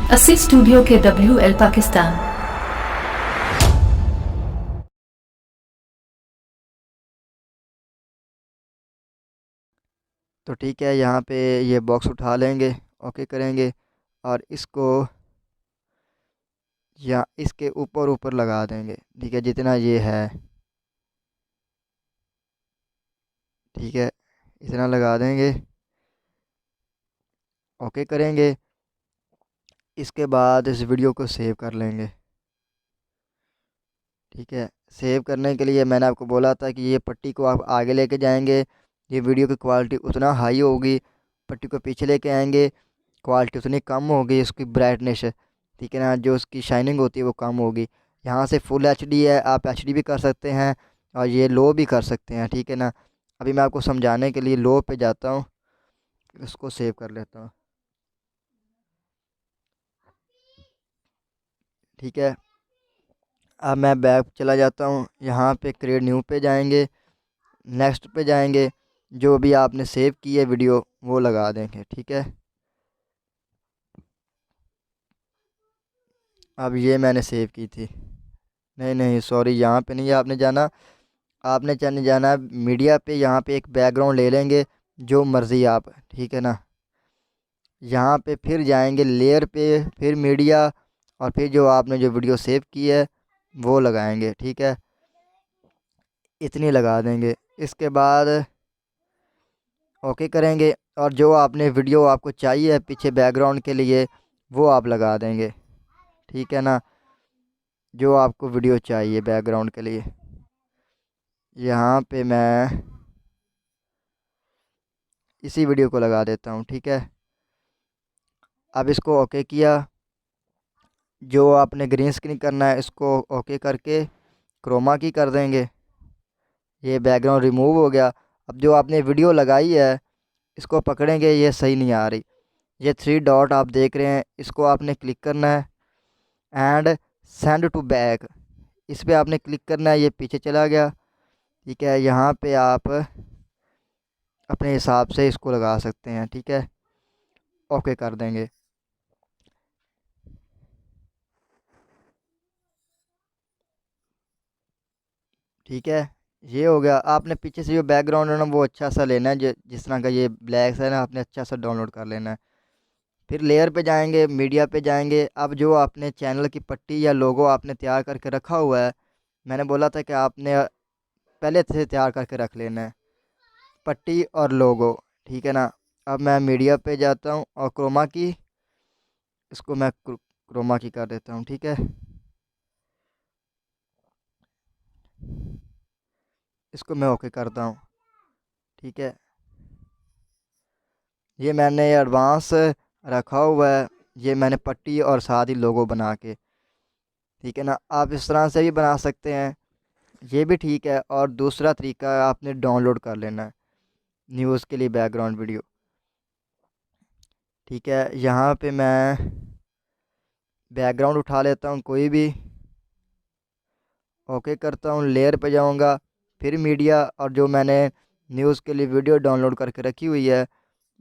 अस्सी स्टूडियो के WL पाकिस्तान। तो ठीक है, यहाँ पे ये बॉक्स उठा लेंगे, ओके करेंगे और इसको या इसके ऊपर ऊपर लगा देंगे। ठीक है, जितना ये है, ठीक है, इतना लगा देंगे, ओके करेंगे। इसके बाद इस वीडियो को सेव कर लेंगे। ठीक है, सेव करने के लिए मैंने आपको बोला था कि ये पट्टी को आप आगे लेके जाएंगे, ये वीडियो की क्वालिटी उतना हाई होगी। पट्टी को पीछे लेके आएंगे, क्वालिटी उतनी कम होगी, उसकी ब्राइटनेस, ठीक है ना, जो उसकी शाइनिंग होती है वो कम होगी। यहाँ से फुल एचडी है, आप एचडी भी कर सकते हैं और ये लो भी कर सकते हैं। ठीक है ना, अभी मैं आपको समझाने के लिए लो पे जाता हूँ, इसको सेव कर लेता हूँ। ठीक है, अब मैं बैक चला जाता हूँ, यहाँ पे क्रिएट न्यू पे जाएंगे, नेक्स्ट पे जाएंगे, जो भी आपने सेव की है वीडियो वो लगा देंगे। ठीक है, अब ये मैंने सेव की थी, नहीं नहीं सॉरी, यहाँ पे नहीं आपने जाना, आपने चलने जाना है मीडिया पे। यहाँ पे एक बैकग्राउंड ले लेंगे जो मर्ज़ी आप, ठीक है ना। यहाँ पे फिर जाएंगे लेयर पे, फिर मीडिया, और फिर जो आपने जो वीडियो सेव की है वो लगाएंगे। ठीक है, इतनी लगा देंगे। इसके बाद ओके करेंगे और जो आपने वीडियो आपको चाहिए पीछे बैकग्राउंड के लिए वो आप लगा देंगे। ठीक है ना, जो आपको वीडियो चाहिए बैकग्राउंड के लिए, यहाँ पे मैं इसी वीडियो को लगा देता हूँ। ठीक है, अब इसको ओके किया, जो आपने ग्रीन स्क्रीन करना है इसको ओके करके क्रोमा की कर देंगे, ये बैकग्राउंड रिमूव हो गया। अब जो आपने वीडियो लगाई है इसको पकड़ेंगे, ये सही नहीं आ रही, ये थ्री डॉट आप देख रहे हैं, इसको आपने क्लिक करना है एंड सेंड टू बैक, इस पर आपने क्लिक करना है, ये पीछे चला गया। ठीक है, यहाँ पे आप अपने हिसाब से इसको लगा सकते हैं। ठीक है, ओके कर देंगे। ठीक है, ये हो गया। आपने पीछे से जो बैकग्राउंड है ना वो अच्छा सा लेना है, जिस तरह का ये ब्लैक है ना, आपने अच्छा सा डाउनलोड कर लेना है। फिर लेयर पे जाएंगे, मीडिया पे जाएंगे। अब जो आपने चैनल की पट्टी या लोगो आपने तैयार करके रखा हुआ है, मैंने बोला था कि आपने पहले से तैयार करके रख लेना है पट्टी और लोगो। ठीक है ना, अब मैं मीडिया पे जाता हूँ और क्रोमा की, इसको मैं क्रोमा की कर देता हूँ। ठीक है, इसको मैं ओके करता हूँ। ठीक है, ये मैंने एडवांस रखा हुआ है, ये मैंने पट्टी और साथ ही लोगो बना के। ठीक है ना, आप इस तरह से भी बना सकते हैं, ये भी ठीक है। और दूसरा तरीका आपने डाउनलोड कर लेना है न्यूज़ के लिए बैकग्राउंड वीडियो। ठीक है, यहाँ पे मैं बैकग्राउंड उठा लेता हूँ कोई भी, ओके करता हूँ, लेयर पे जाऊँगा, फिर मीडिया, और जो मैंने न्यूज़ के लिए वीडियो डाउनलोड करके रखी हुई है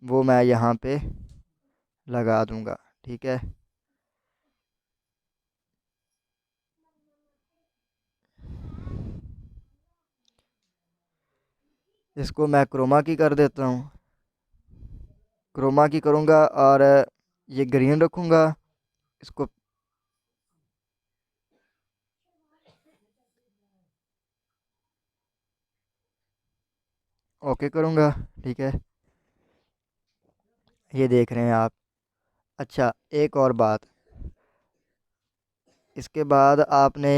वो मैं यहाँ पे लगा दूँगा। ठीक है, इसको मैं क्रोमा की कर देता हूँ, क्रोमा की करूँगा और ये ग्रीन रखूँगा, इसको ओके करूँगा। ठीक है, ये देख रहे हैं आप। अच्छा, एक और बात, इसके बाद आपने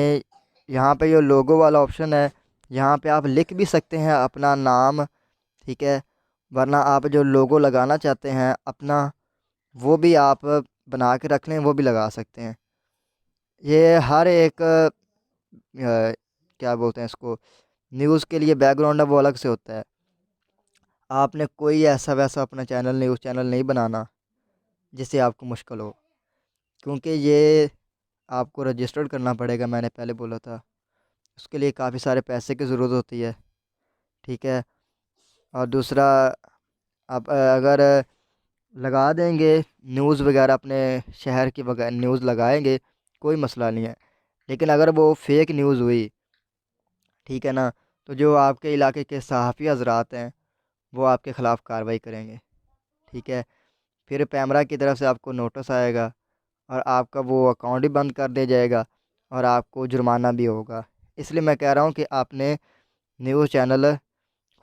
यहाँ पे जो लोगो वाला ऑप्शन है, यहाँ पे आप लिख भी सकते हैं अपना नाम। ठीक है, वरना आप जो लोगो लगाना चाहते हैं अपना, वो भी आप बना के रख लें, वो भी लगा सकते हैं। ये हर एक क्या बोलते हैं इसको, न्यूज़ के लिए बैकग्राउंड है वो अलग से होता है। आपने कोई ऐसा वैसा अपना चैनल, न्यूज़ चैनल नहीं बनाना जिससे आपको मुश्किल हो, क्योंकि ये आपको रजिस्टर्ड करना पड़ेगा, मैंने पहले बोला था। उसके लिए काफ़ी सारे पैसे की ज़रूरत होती है। ठीक है, और दूसरा, आप अगर लगा देंगे न्यूज़ वगैरह, अपने शहर की वगैरह न्यूज़ लगाएंगे, कोई मसला नहीं है। लेकिन अगर वो फेक न्यूज़ हुई, ठीक है ना, तो जो आपके इलाके के सहाफ़ी हजरात हैं वो आपके ख़िलाफ़ कार्रवाई करेंगे। ठीक है, फिर पैमरा की तरफ से आपको नोटिस आएगा और आपका वो अकाउंट भी बंद कर दिया जाएगा और आपको जुर्माना भी होगा। इसलिए मैं कह रहा हूँ कि आपने न्यूज़ चैनल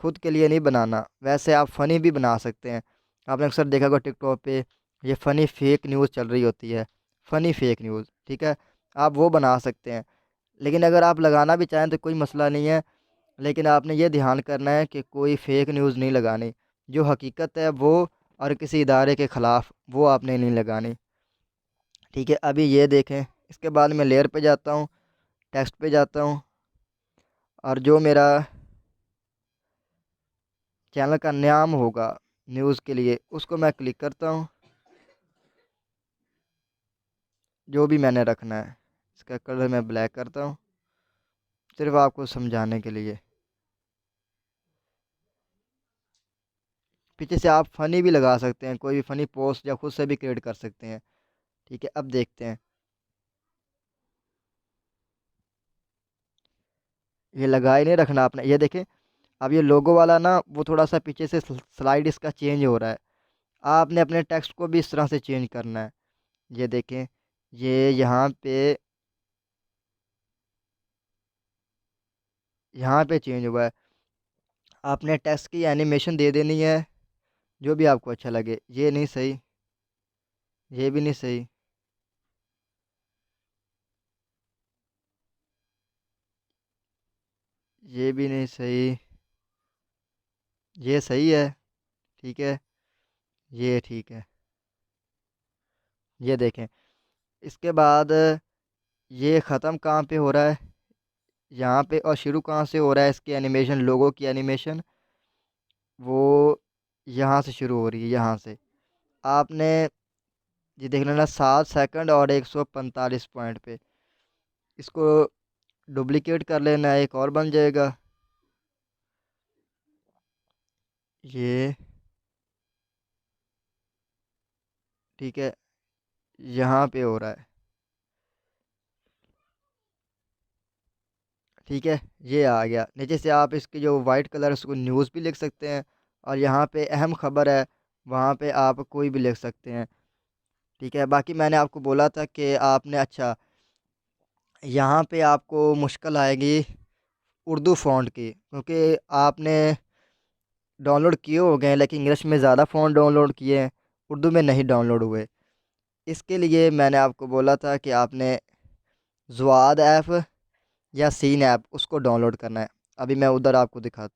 खुद के लिए नहीं बनाना। वैसे आप फ़नी भी बना सकते हैं। आपने अक्सर देखा होगा टिकटॉक पे ये फ़नी फेक न्यूज़ चल रही होती है, फ़नी फेक न्यूज़, ठीक है, आप वो बना सकते हैं। लेकिन अगर आप लगाना भी चाहें तो कोई मसला नहीं है, लेकिन आपने ये ध्यान करना है कि कोई फेक न्यूज़ नहीं लगानी, जो हकीकत है वो, और किसी इदारे के ख़िलाफ़ वो आपने नहीं लगानी। ठीक है, अभी ये देखें, इसके बाद मैं लेयर पे जाता हूँ, टेक्स्ट पे जाता हूँ, और जो मेरा चैनल का नाम होगा न्यूज़ के लिए उसको मैं क्लिक करता हूँ, जो भी मैंने रखना है। इसका कलर मैं ब्लैक करता हूँ, सिर्फ आपको समझाने के लिए। पीछे से आप फ़नी भी लगा सकते हैं, कोई भी फ़नी पोस्ट या खुद से भी क्रिएट कर सकते हैं। ठीक है, अब देखते हैं। ये लगा ही नहीं रखना आपने, ये देखें। अब ये लोगो वाला ना, वो थोड़ा सा पीछे से स्लाइड इसका चेंज हो रहा है। आपने अपने टेक्स्ट को भी इस तरह से चेंज करना है। ये देखें, ये यहाँ पे चेंज हुआ है। आपने टेक्स्ट की एनिमेशन दे देनी है, जो भी आपको अच्छा लगे। ये नहीं सही, ये भी नहीं सही, ये भी नहीं सही, ये सही है। ठीक है, ये ठीक है। ये देखें, इसके बाद ये ख़त्म कहाँ पे हो रहा है, यहाँ पे, और शुरू कहाँ से हो रहा है इसकी एनिमेशन, लोगों की एनिमेशन, वो यहाँ से शुरू हो रही है, यहाँ से। आपने ये देख लेना, 7 सेकंड और 145 पॉइंट पे। इसको डुप्लीकेट कर लेना, एक और बन जाएगा। ये ठीक है, यहाँ पे हो रहा है। ठीक है, ये आ गया। नीचे से आप इसकी जो वाइट कलर है उसको न्यूज़ भी लिख सकते हैं, और यहाँ पे अहम खबर है, वहाँ पे आप कोई भी लिख सकते हैं। ठीक है, बाकी मैंने आपको बोला था कि आपने, अच्छा, यहाँ पे आपको मुश्किल आएगी उर्दू फ़ॉन्ट की, क्योंकि आपने डाउनलोड किए हो गए, लेकिन इंग्लिश में ज़्यादा फ़ॉन्ट डाउनलोड किए हैं, उर्दू में नहीं डाउनलोड हुए। इसके लिए मैंने आपको बोला था कि आपने ज़ुआद ऐप या सीन ऐप उसको डाउनलोड करना है। अभी मैं उधर आपको दिखाता